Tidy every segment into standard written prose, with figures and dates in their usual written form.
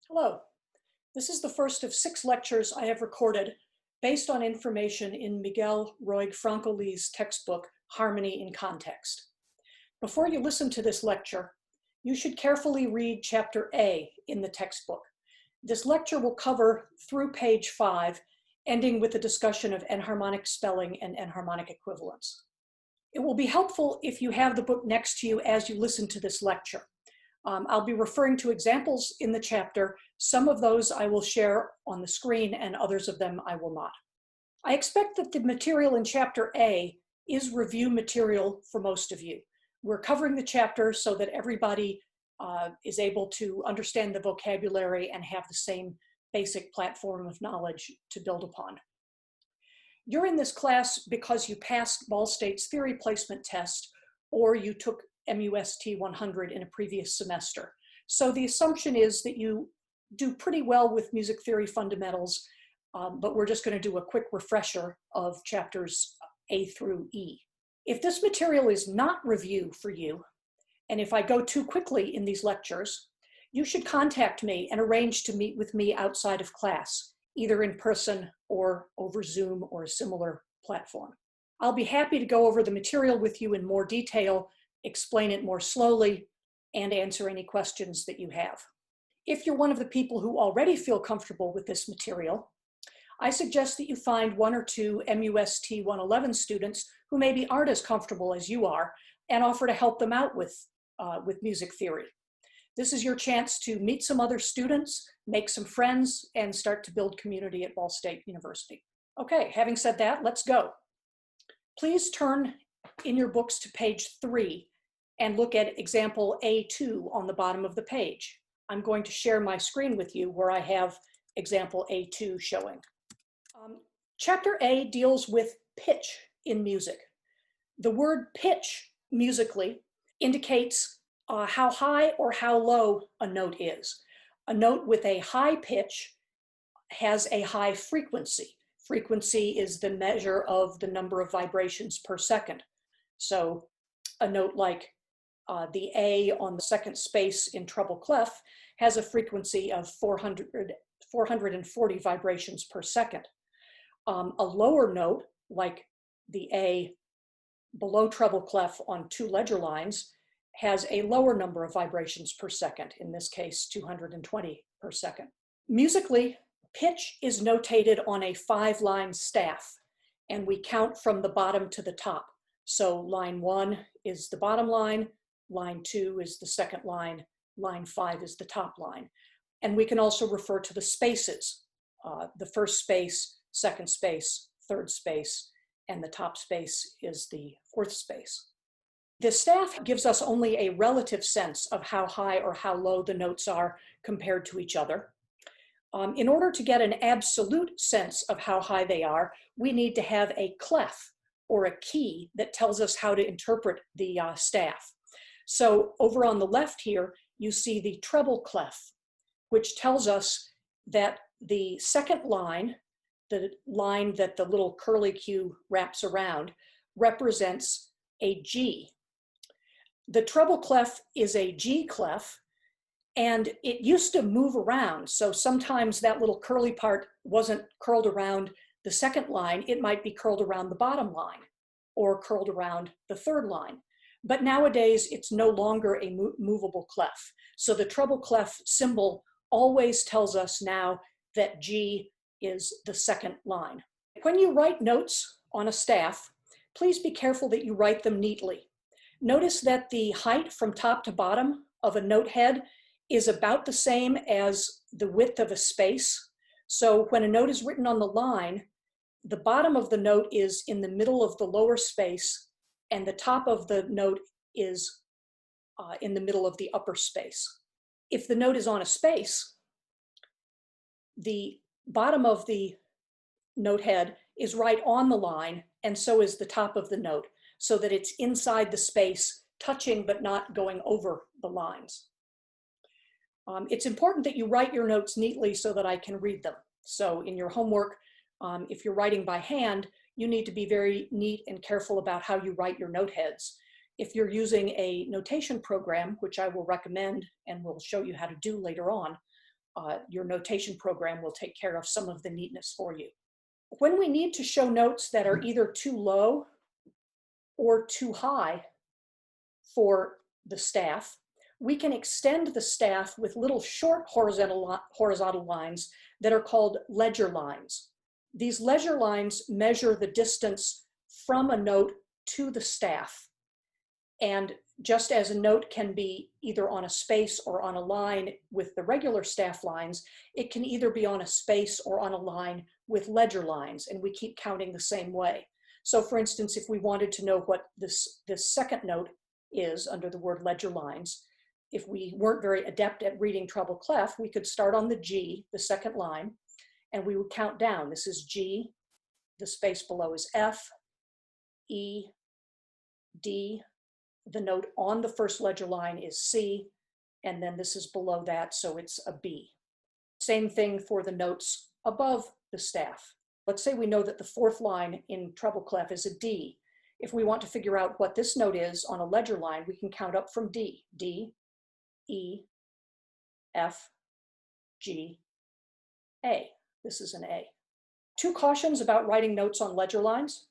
Hello. This is the first of 6 lectures I have recorded based on information in Miguel Roig-Francolí's textbook, Harmony in Context. Before you listen to this lecture, you should carefully read Chapter A in the textbook. This lecture will cover through page 5, ending with a discussion of enharmonic spelling and enharmonic equivalence. It will be helpful if you have the book next to you as you listen to this lecture. I'll be referring to examples in the chapter. Some of those I will share on the screen and others of them I will not. I expect that the material in Chapter A is review material for most of you. We're covering the chapter so that everybody is able to understand the vocabulary and have the same basic platform of knowledge to build upon. You're in this class because you passed Ball State's theory placement test or you took MUST 100 in a previous semester. So the assumption is that you do pretty well with music theory fundamentals, but we're just going to do a quick refresher of chapters A through E. If this material is not review for you, and if I go too quickly in these lectures, you should contact me and arrange to meet with me outside of class, either in person or over Zoom or a similar platform. I'll be happy to go over the material with you in more detail, explain it more slowly, and answer any questions that you have. If you're one of the people who already feel comfortable with this material, I suggest that you find 1 or 2 MUST 111 students who maybe aren't as comfortable as you are and offer to help them out with music theory. This is your chance to meet some other students, make some friends, and start to build community at Ball State University. Okay, having said that, let's go. Please turn in your books to page 3 and look at example A2 on the bottom of the page. I'm going to share my screen with you where I have example A2 showing. Chapter A deals with pitch in music. The word pitch musically indicates how high or how low a note is. A note with a high pitch has a high frequency. Frequency is the measure of the number of vibrations per second. So a note like the A on the second space in treble clef has a frequency of 440 vibrations per second. A lower note, like the A below treble clef on 2 ledger lines, has a lower number of vibrations per second, in this case 220 per second. Musically, pitch is notated on a 5-line staff, and we count from the bottom to the top. So line 1 is the bottom line, line 2 is the second line 5 is the top line. And we can also refer to the spaces, the first space, second space, third space, and the top space is the fourth space. The staff gives us only a relative sense of how high or how low the notes are compared to each other. In order to get an absolute sense of how high they are, we need to have a clef or a key that tells us how to interpret the staff. So over on the left here, you see the treble clef, which tells us that the second line, the line that the little curly Q wraps around, represents a G. The treble clef is a G clef, and it used to move around. So sometimes that little curly part wasn't curled around the second line, it might be curled around the bottom line or curled around the third line. But nowadays, it's no longer a movable clef. So the treble clef symbol always tells us now that G is the second line. When you write notes on a staff, please be careful that you write them neatly. Notice that the height from top to bottom of a note head is about the same as the width of a space. So when a note is written on the line, the bottom of the note is in the middle of the lower space, and the top of the note is in the middle of the upper space. If the note is on a space, the bottom of the note head is right on the line, and so is the top of the note, so that it's inside the space, touching but not going over the lines. It's important that you write your notes neatly so that I can read them. So in your homework, if you're writing by hand, you need to be very neat and careful about how you write your note heads. If you're using a notation program, which I will recommend and will show you how to do later on, your notation program will take care of some of the neatness for you. When we need to show notes that are either too low or too high for the staff, we can extend the staff with little short horizontal lines that are called ledger lines. These ledger lines measure the distance from a note to the staff. And just as a note can be either on a space or on a line with the regular staff lines, it can either be on a space or on a line with ledger lines, and we keep counting the same way. So for instance, if we wanted to know what this second note is under the word ledger lines, if we weren't very adept at reading treble clef, we could start on the G, the second line, and we would count down. This is G, the space below is F, E, D, the note on the first ledger line is C, and then this is below that, so it's a B. Same thing for the notes above the staff. Let's say we know that the fourth line in treble clef is a D. If we want to figure out what this note is on a ledger line, we can count up from D. D, E, F, G, A. This is an A. Two cautions about writing notes on ledger lines.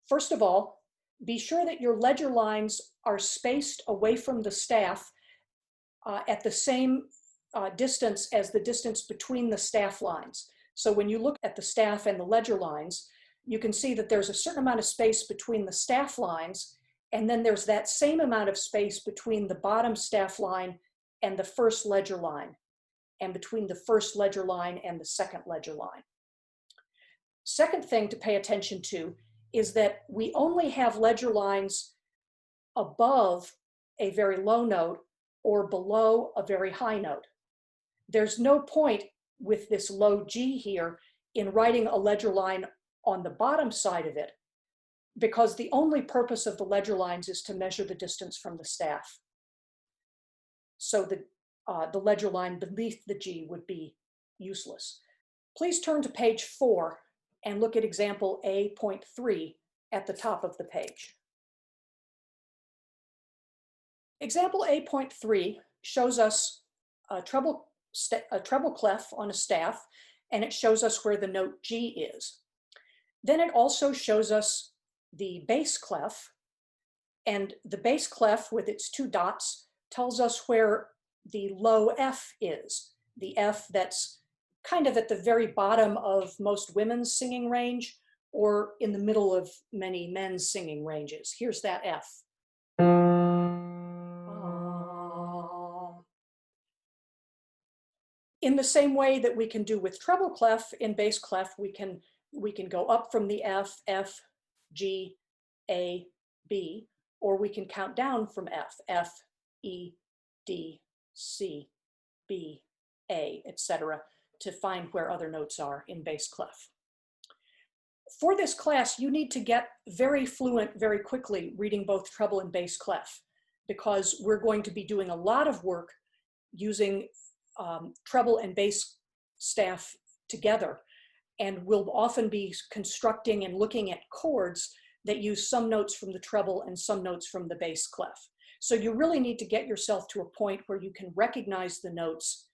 First of all, be sure that your ledger lines are spaced away from the staff at the same distance as the distance between the staff lines. So when you look at the staff and the ledger lines, you can see that there's a certain amount of space between the staff lines, and then there's that same amount of space between the bottom staff line and the first ledger line, and between the first ledger line and the second ledger line. Second thing to pay attention to is that we only have ledger lines above a very low note or below a very high note. There's no point with this low G here in writing a ledger line on the bottom side of it, because the only purpose of the ledger lines is to measure the distance from the staff. So the ledger line beneath the G would be useless. Please turn to page 4 and look at example A.3 at the top of the page. Example A.3 shows us a treble clef on a staff, and it shows us where the note G is. Then it also shows us the bass clef, and the bass clef with its two dots tells us where the low F is, the F that's kind of at the very bottom of most women's singing range or in the middle of many men's singing ranges. Here's that F. In the same way that we can do with treble clef, in bass clef, we can go up from the F, F, G, A, B, or we can count down from F, F, E, D, C, B, A, etc., to find where other notes are in bass clef. For this class, you need to get very fluent very quickly reading both treble and bass clef, because we're going to be doing a lot of work using treble and bass staff together, and we'll often be constructing and looking at chords that use some notes from the treble and some notes from the bass clef. So you really need to get yourself to a point where you can recognize the notes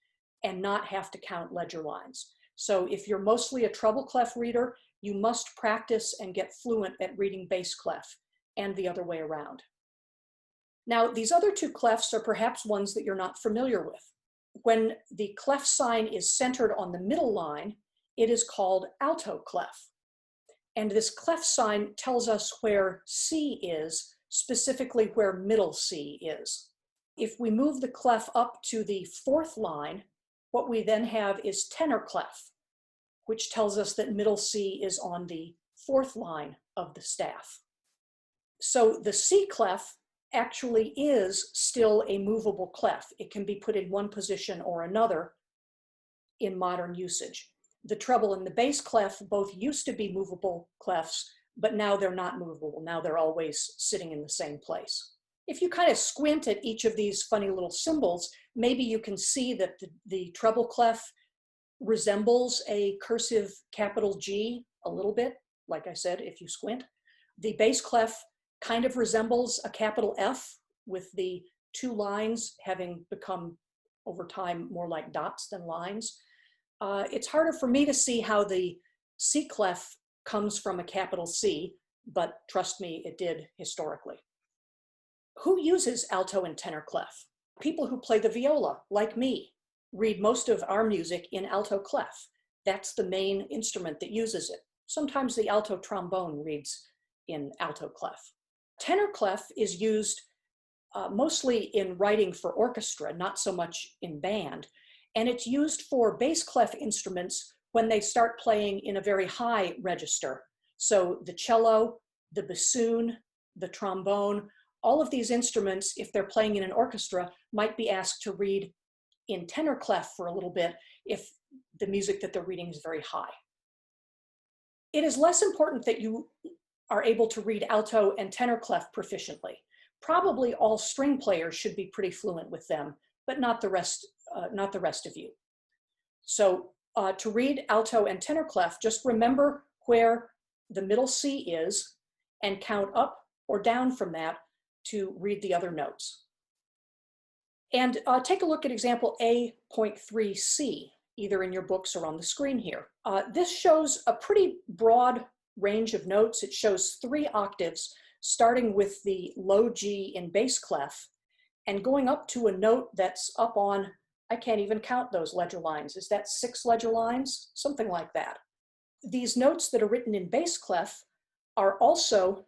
and not have to count ledger lines. So if you're mostly a treble clef reader, you must practice and get fluent at reading bass clef, and the other way around. Now, these other two clefs are perhaps ones that you're not familiar with. When the clef sign is centered on the middle line, it is called alto clef. And this clef sign tells us where C is, specifically where middle C is. If we move the clef up to the fourth line, what we then have is tenor clef, which tells us that middle C is on the fourth line of the staff. So the C clef actually is still a movable clef. It can be put in one position or another in modern usage. The treble and the bass clef both used to be movable clefs, but now they're not movable. Now they're always sitting in the same place. If you kind of squint at each of these funny little symbols, maybe you can see that the treble clef resembles a cursive capital G a little bit, like I said, if you squint. The bass clef kind of resembles a capital F, with the two lines having become over time more like dots than lines. It's harder for me to see how the C clef comes from a capital C, but trust me, it did historically. Who uses alto and tenor clef? People who play the viola, like me, read most of our music in alto clef. That's the main instrument that uses it. Sometimes the alto trombone reads in alto clef. Tenor clef is used mostly in writing for orchestra, not so much in band. And it's used for bass clef instruments when they start playing in a very high register. So the cello, the bassoon, the trombone, all of these instruments, if they're playing in an orchestra, might be asked to read in tenor clef for a little bit if the music that they're reading is very high. It is less important that you are able to read alto and tenor clef proficiently. Probably all string players should be pretty fluent with them, but not the rest of you. So to read alto and tenor clef, just remember where the middle C is and count up or down from that to read the other notes. And take a look at example A.3c, either in your books or on the screen here. This shows a pretty broad range of notes. It shows 3 octaves, starting with the low G in bass clef and going up to a note that's up on, I can't even count those ledger lines. Is that 6 ledger lines? Something like that. These notes that are written in bass clef are also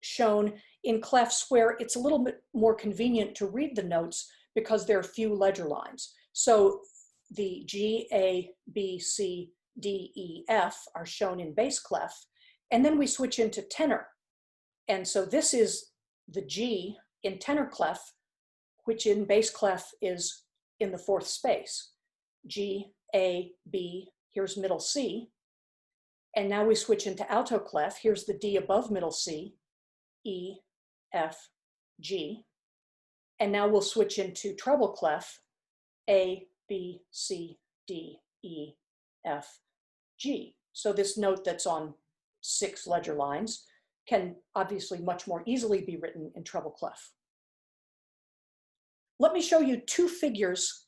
shown in clefs where it's a little bit more convenient to read the notes because there are few ledger lines. So the G, A, B, C, D, E, F are shown in bass clef, and then we switch into tenor. And so this is the G in tenor clef, which in bass clef is in the 4th space. G, A, B, here's middle C. And now we switch into alto clef. Here's the D above middle C, E, F, G. And now we'll switch into treble clef, A, B, C, D, E, F, G. So this note that's on 6 ledger lines can obviously much more easily be written in treble clef. Let me show you 2 figures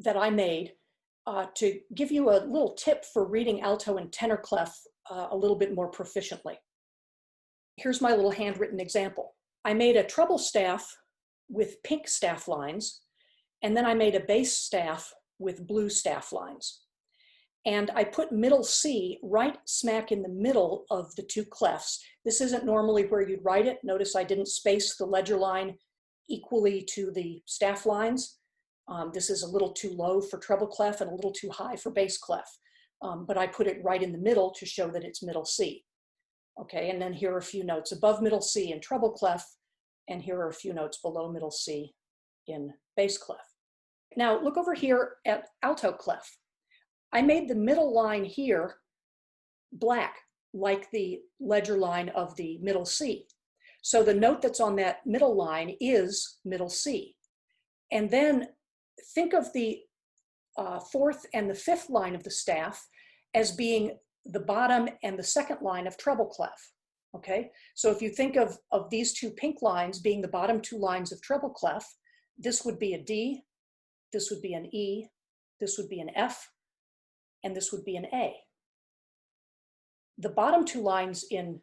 that I made to give you a little tip for reading alto and tenor clef a little bit more proficiently. Here's my little handwritten example. I made a treble staff with pink staff lines, and then I made a bass staff with blue staff lines. And I put middle C right smack in the middle of the 2 clefs. This isn't normally where you'd write it. Notice I didn't space the ledger line equally to the staff lines. This is a little too low for treble clef and a little too high for bass clef. But I put it right in the middle to show that it's middle C. Okay, and then here are a few notes above middle C in treble clef, and here are a few notes below middle C in bass clef. Now look over here at alto clef. I made the middle line here black, like the ledger line of the middle C. So the note that's on that middle line is middle C. And then think of the 4th and the 5th line of the staff as being the bottom and the 2nd line of treble clef. Okay, so if you think of these 2 pink lines being the bottom 2 lines of treble clef, this would be a D, this would be an E, this would be an F, and this would be an A. The bottom 2 lines in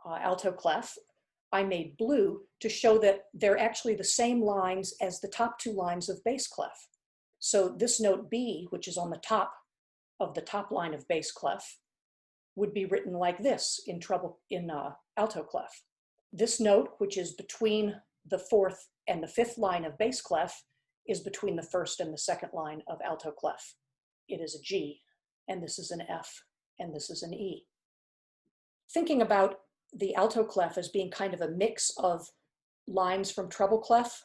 alto clef I made blue to show that they're actually the same lines as the top 2 lines of bass clef. So this note B, which is on the top of the top line of bass clef, would be written like this in alto clef. This note, which is between the 4th and the 5th line of bass clef, is between the 1st and the 2nd line of alto clef. It is a G, and this is an F, and this is an E. Thinking about the alto clef as being kind of a mix of lines from treble clef,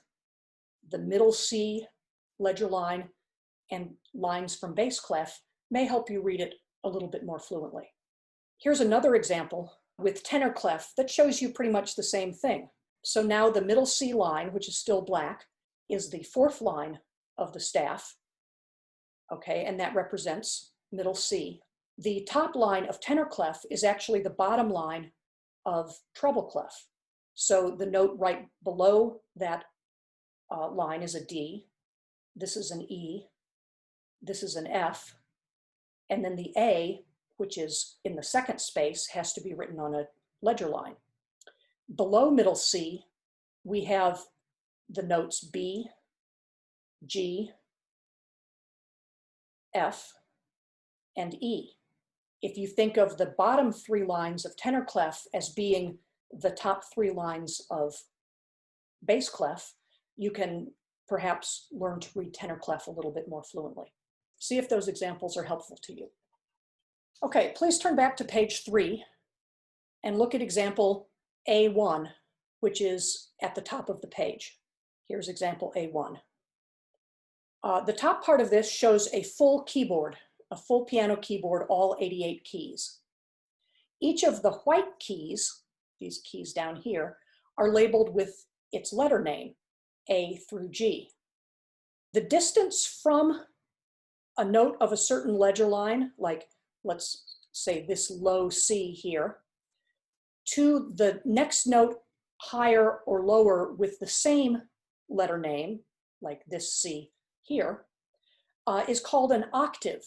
the middle C ledger line, and lines from bass clef may help you read it a little bit more fluently. Here's another example with tenor clef that shows you pretty much the same thing. So now the middle C line, which is still black, is the 4th line of the staff, okay, and that represents middle C. The top line of tenor clef is actually the bottom line of treble clef. So the note right below that line is a D, this is an E, this is an F, and then the A, which is in the second space, has to be written on a ledger line. Below middle C, we have the notes B, G, F, and E. If you think of the bottom 3 lines of tenor clef as being the top 3 lines of bass clef, you can perhaps learn to read tenor clef a little bit more fluently. See if those examples are helpful to you. Okay, please turn back to page 3 and look at example A1, which is at the top of the page. Here's example A1. The top part of this shows a full keyboard, a full piano keyboard, all 88 keys. Each of the white keys, these keys down here, are labeled with its letter name, A through G. The distance from a note of a certain ledger line, like let's say this low C here, to the next note higher or lower with the same letter name, like this C here, is called an octave.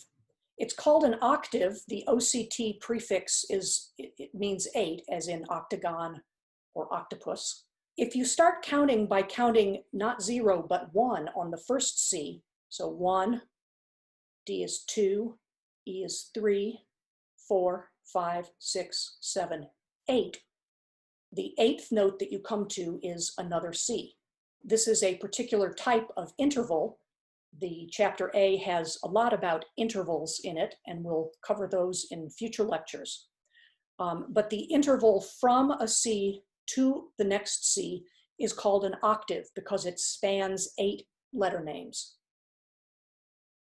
It's called an octave. The OCT prefix it means 8, as in octagon or octopus. If you start counting by counting not 0, but 1 on the first C, so 1, D is 2, E is 3, 4, 5, 6, 7, 8. The 8th note that you come to is another C. This is a particular type of interval. The chapter A has a lot about intervals in it, and we'll cover those in future lectures. But the interval from a C to the next C is called an octave because it spans 8 letter names.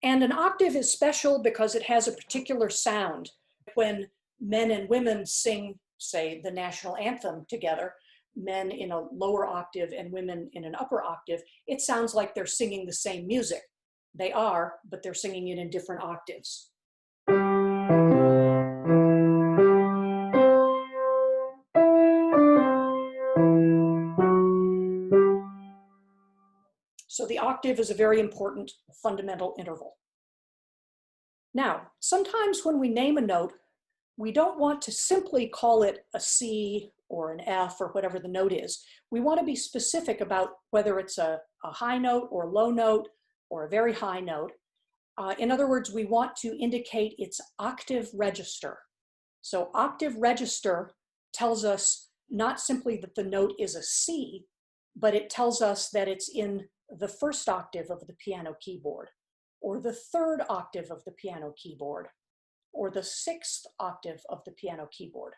And an octave is special because it has a particular sound. When men and women sing, say, the national anthem together, men in a lower octave and women in an upper octave, it sounds like they're singing the same music. They are, but they're singing it in different octaves. So the octave is a very important fundamental interval. Now, sometimes when we name a note, we don't want to simply call it a C or an F or whatever the note is. We want to be specific about whether it's a high note or a low note or a very high note. In other words, we want to indicate its octave register. So octave register tells us not simply that the note is a C, but it tells us that it's in the first octave of the piano keyboard, or the third octave of the piano keyboard, or the 6th octave of the piano keyboard.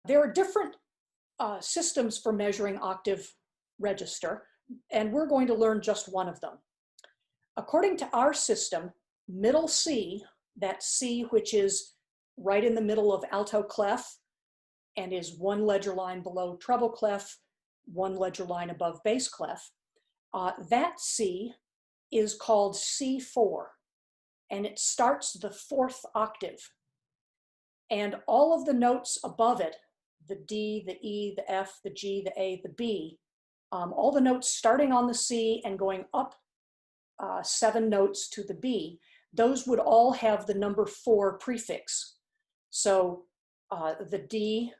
There are different systems for measuring octave register, and we're going to learn just one of them. According to our system, middle C, that C which is right in the middle of alto clef and is 1 ledger line below treble clef, 1 ledger line above bass clef, that C is called C4, and it starts the 4th octave. And all of the notes above it, the D, the E, the F, the G, the A, the B, all the notes starting on the C and going up 7 notes to the B, those would all have the number 4 prefix. So the D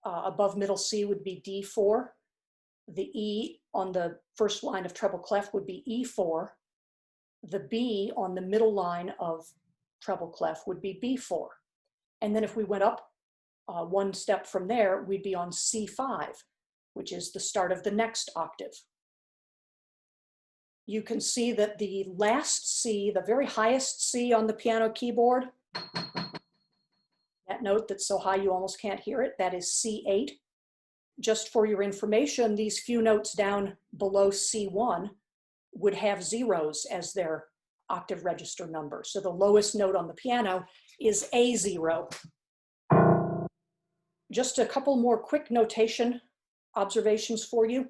above middle C would be D4. The E on the first line of treble clef would be E4. The B on the middle line of treble clef would be B4. And then if we went up 1 step from there, we'd be on C5, which is the start of the next octave. You can see that the last C, the very highest C on the piano keyboard, that note that's so high you almost can't hear it, that is C8. Just for your information, these few notes down below C1 would have zeros as their octave register number. So the lowest note on the piano is A0. Just a couple more quick notation observations for you.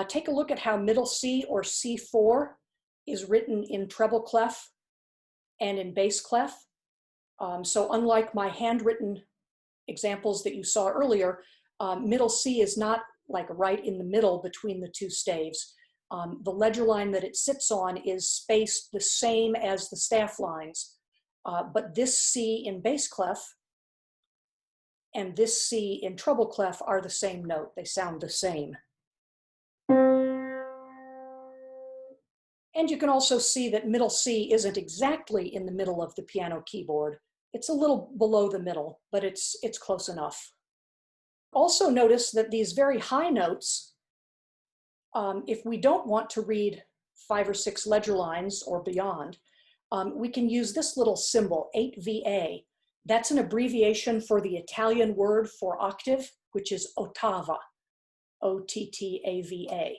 Take a look at how middle C or C4 is written in treble clef and in bass clef. So unlike my handwritten examples that you saw earlier, middle C is not like right in the middle between the 2 staves. The ledger line that it sits on is spaced the same as the staff lines, but this C in bass clef and this C in treble clef are the same note. They sound the same. And you can also see that middle C isn't exactly in the middle of the piano keyboard. It's a little below the middle, but it's close enough. Also notice that these very high notes, if we don't want to read 5 or 6 ledger lines or beyond, we can use this little symbol, 8VA. That's an abbreviation for the Italian word for octave, which is ottava, O-T-T-A-V-A.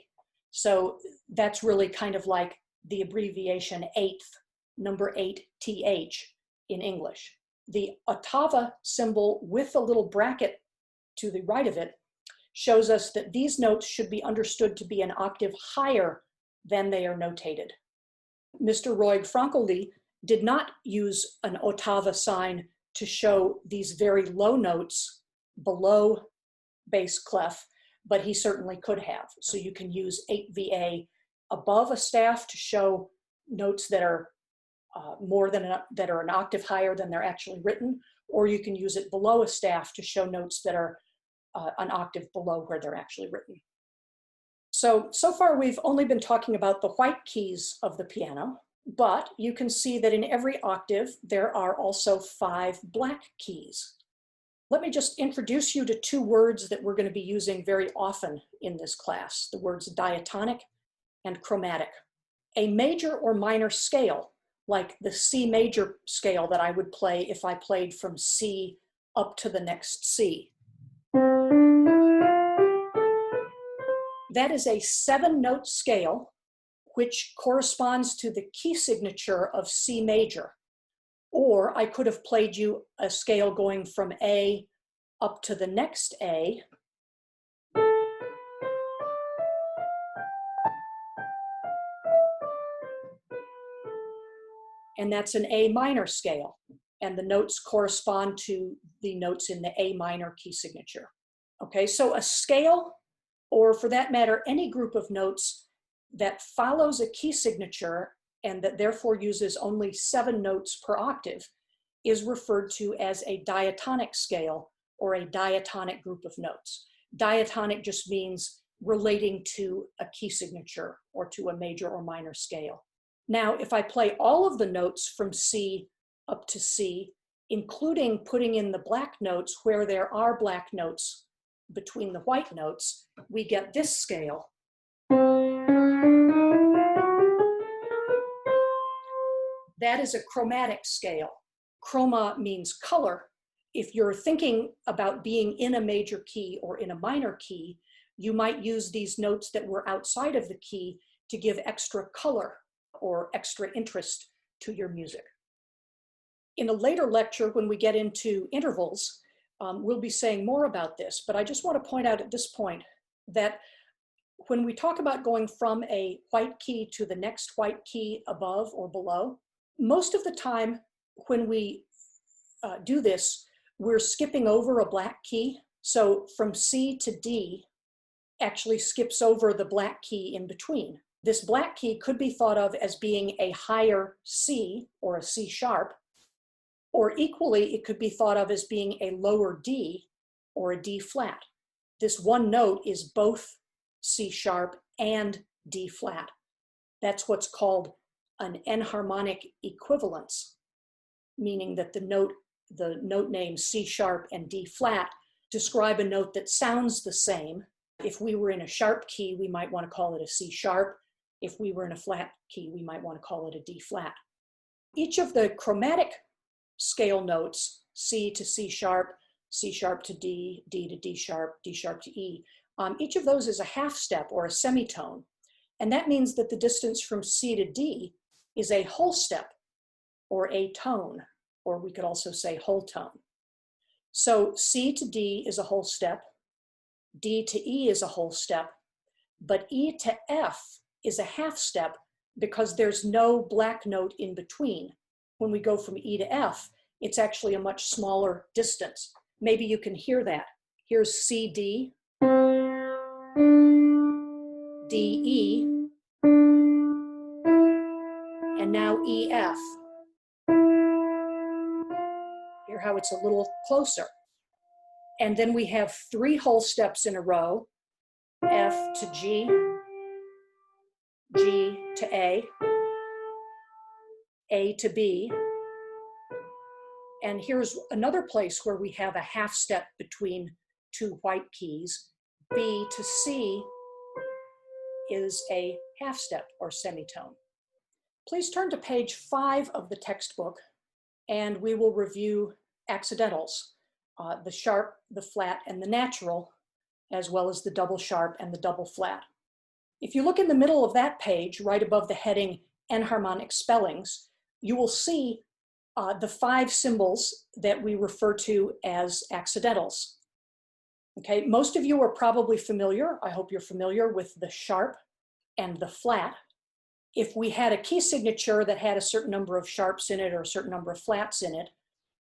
So that's really kind of like the abbreviation eighth, number 8-TH in English. The ottava symbol with a little bracket to the right of it shows us that these notes should be understood to be an octave higher than they are notated. Mr. Roig-Francolí did not use an ottava sign to show these very low notes below bass clef, but he certainly could have. So you can use 8VA above a staff to show notes that are that are an octave higher than they're actually written, or you can use it below a staff to show notes that are an octave below where they're actually written. So far we've only been talking about the white keys of the piano, but you can see that in every octave there are also 5 black keys. Let me just introduce you to 2 words that we're going to be using very often in this class, the words diatonic and chromatic. A major or minor scale, like the C major scale that I would play if I played from C up to the next C. That is a 7-note scale, which corresponds to the key signature of C major. Or I could have played you a scale going from A up to the next A. And that's an A minor scale. And the notes correspond to the notes in the A minor key signature. Okay, so a scale, or for that matter, any group of notes that follows a key signature and that therefore uses only 7 notes per octave is referred to as a diatonic scale or a diatonic group of notes. Diatonic just means relating to a key signature or to a major or minor scale. Now, if I play all of the notes from C up to C, including putting in the black notes where there are black notes between the white notes, we get this scale. That is a chromatic scale. Chroma means color. If you're thinking about being in a major key or in a minor key, you might use these notes that were outside of the key to give extra color or extra interest to your music. In a later lecture, when we get into intervals, we'll be saying more about this, but I just want to point out at this point that when we talk about going from a white key to the next white key above or below, most of the time when we do this, we're skipping over a black key. So from C to D actually skips over the black key in between. This black key could be thought of as being a higher C or a C sharp, or equally it could be thought of as being a lower D or a D flat. This one note is both C sharp and D flat. That's what's called an enharmonic equivalence, meaning that the note names C sharp and D flat describe a note that sounds the same. If we were in a sharp key, we might want to call it a C sharp. If we were in a flat key, we might want to call it a D flat. Each of the chromatic scale notes, C to C sharp to D, D to D sharp to E, each of those is a half step or a semitone. And that means that the distance from C to D is a whole step or a tone, or we could also say whole tone. So C to D is a whole step, D to E is a whole step, but E to F is a half step because there's no black note in between. When we go from E to F, it's actually a much smaller distance. Maybe you can hear that. Here's C, D, D, E, and now EF. Hear how it's a little closer. And then we have 3 whole steps in a row, F to G, G to A to B. And here's another place where we have a half step between 2 white keys. B to C is a half step or semitone. Please turn to page 5 of the textbook and we will review accidentals, the sharp, the flat, and the natural, as well as the double sharp and the double flat. If you look in the middle of that page, right above the heading Enharmonic Spellings, you will see the 5 symbols that we refer to as accidentals. Okay, most of you are probably familiar, I hope you're familiar with the sharp and the flat. If we had a key signature that had a certain number of sharps in it or a certain number of flats in it,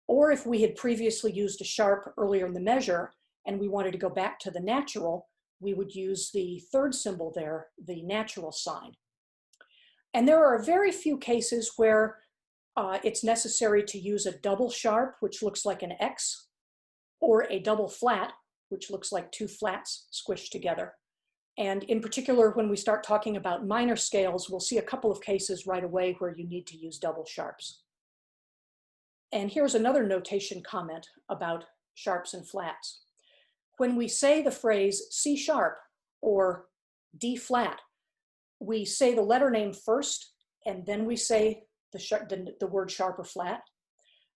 or if we had previously used a sharp earlier in the measure and we wanted to go back to the natural, we would use the 3rd symbol there, the natural sign. And there are very few cases where it's necessary to use a double sharp, which looks like an X, or a double flat, which looks like 2 flats squished together. And in particular, when we start talking about minor scales, we'll see a couple of cases right away where you need to use double sharps. And here's another notation comment about sharps and flats. When we say the phrase C sharp or D flat, we say the letter name first, and then we say the word sharp or flat.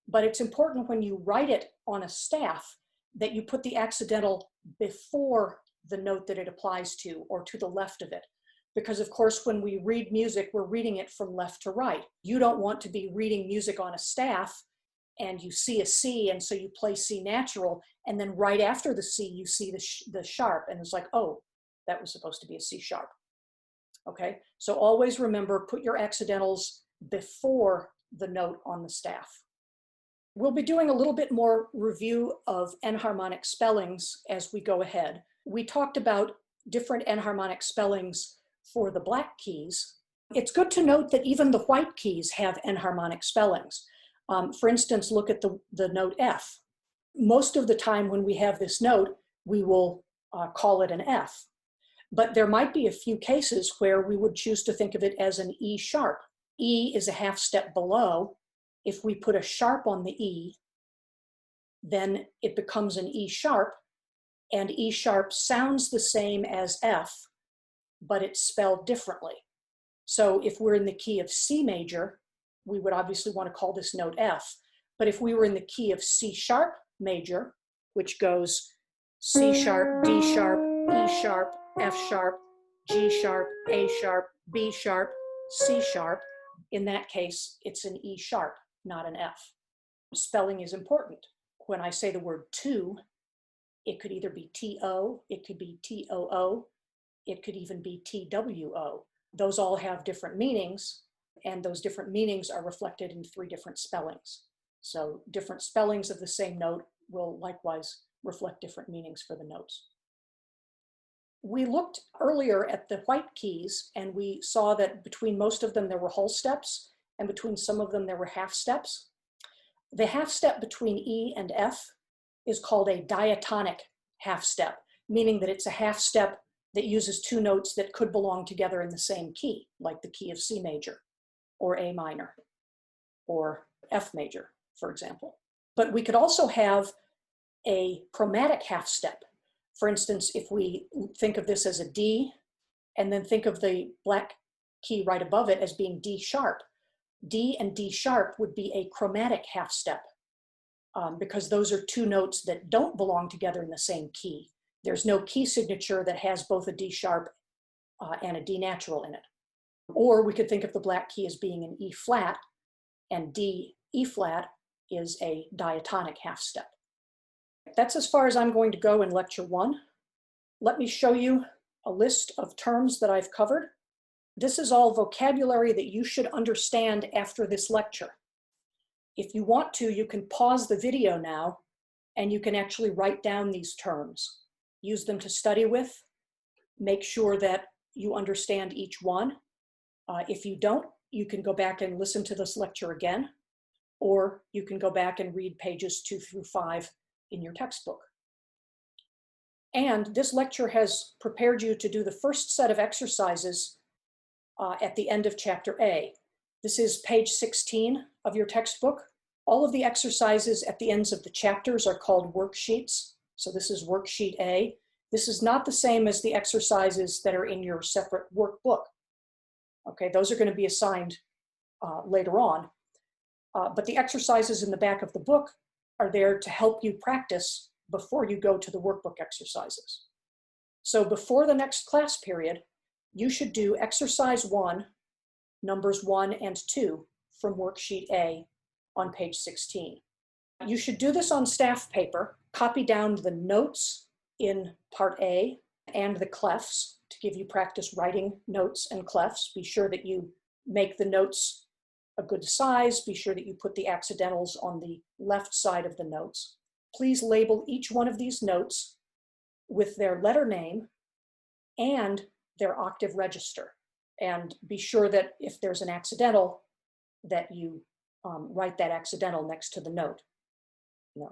But it's important when you write it on a staff that you put the accidental before the note that it applies to or to the left of it. Because of course, when we read music, we're reading it from left to right. You don't want to be reading music on a staff and you see a C, and so you play C natural, and then right after the C, you see the sharp, and it's like, oh, that was supposed to be a C sharp. Okay, so always remember, put your accidentals before the note on the staff. We'll be doing a little bit more review of enharmonic spellings as we go ahead. We talked about different enharmonic spellings for the black keys. It's good to note that even the white keys have enharmonic spellings. For instance, look at the note F. Most of the time when we have this note, we will call it an F. But there might be a few cases where we would choose to think of it as an E sharp. E is a half step below. If we put a sharp on the E, then it becomes an E sharp, and E sharp sounds the same as F, but it's spelled differently. So if we're in the key of C major, we would obviously want to call this note F. But if we were in the key of C sharp major, which goes C sharp, D sharp, E sharp, F sharp, G sharp, A sharp, B sharp, C sharp, in that case, it's an E sharp, not an F. Spelling is important. When I say the word to, it could either be T-O, it could be T-O-O, it could even be T-W-O. Those all have different meanings, and those different meanings are reflected in 3 different spellings. So different spellings of the same note will likewise reflect different meanings for the notes. We looked earlier at the white keys, and we saw that between most of them there were whole steps, and between some of them there were half steps. The half step between E and F is called a diatonic half step, meaning that it's a half step that uses 2 notes that could belong together in the same key, like the key of C major, or A minor, or F major, for example. But we could also have a chromatic half step. For instance, if we think of this as a D, and then think of the black key right above it as being D sharp, D and D sharp would be a chromatic half step because those are 2 notes that don't belong together in the same key. There's no key signature that has both a D sharp and a D natural in it. Or we could think of the black key as being an E flat, and D E flat is a diatonic half step. That's as far as I'm going to go in lecture 1. Let me show you a list of terms that I've covered. This is all vocabulary that you should understand after this lecture. If you want to, you can pause the video now and you can actually write down these terms. Use them to study with. Make sure that you understand each one. If you don't, you can go back and listen to this lecture again, or you can go back and read pages 2 through 5 in your textbook. And this lecture has prepared you to do the first set of exercises at the end of chapter A. This is page 16 of your textbook. All of the exercises at the ends of the chapters are called worksheets. So this is worksheet A. This is not the same as the exercises that are in your separate workbook. Okay, those are going to be assigned later on. But the exercises in the back of the book are there to help you practice before you go to the workbook exercises. So before the next class period, you should do exercise 1, numbers 1 and 2 from worksheet A on page 16. You should do this on staff paper, copy down the notes in part A and the clefs to give you practice writing notes and clefs. Be sure that you make the notes a good size. Be sure that you put the accidentals on the left side of the notes. Please label each one of these notes with their letter name and their octave register. And be sure that if there's an accidental, that you write that accidental next to the note.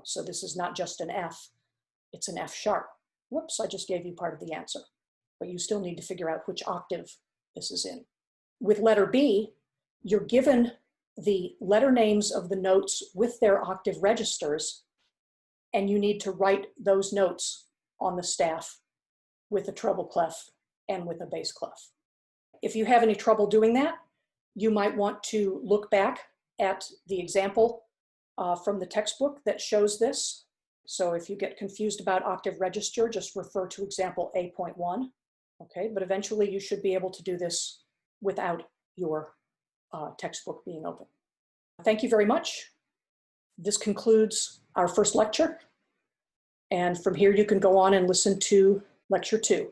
So this is not just an F, it's an F sharp. Whoops, I just gave you part of the answer. But you still need to figure out which octave this is in. With letter B, you're given the letter names of the notes with their octave registers, and you need to write those notes on the staff with a treble clef and with a bass clef. If you have any trouble doing that, you might want to look back at the example from the textbook that shows this. So if you get confused about octave register, just refer to example 8.1. Okay, but eventually you should be able to do this without your textbook being open. Thank you very much. This concludes our first lecture. And from here you can go on and listen to lecture 2.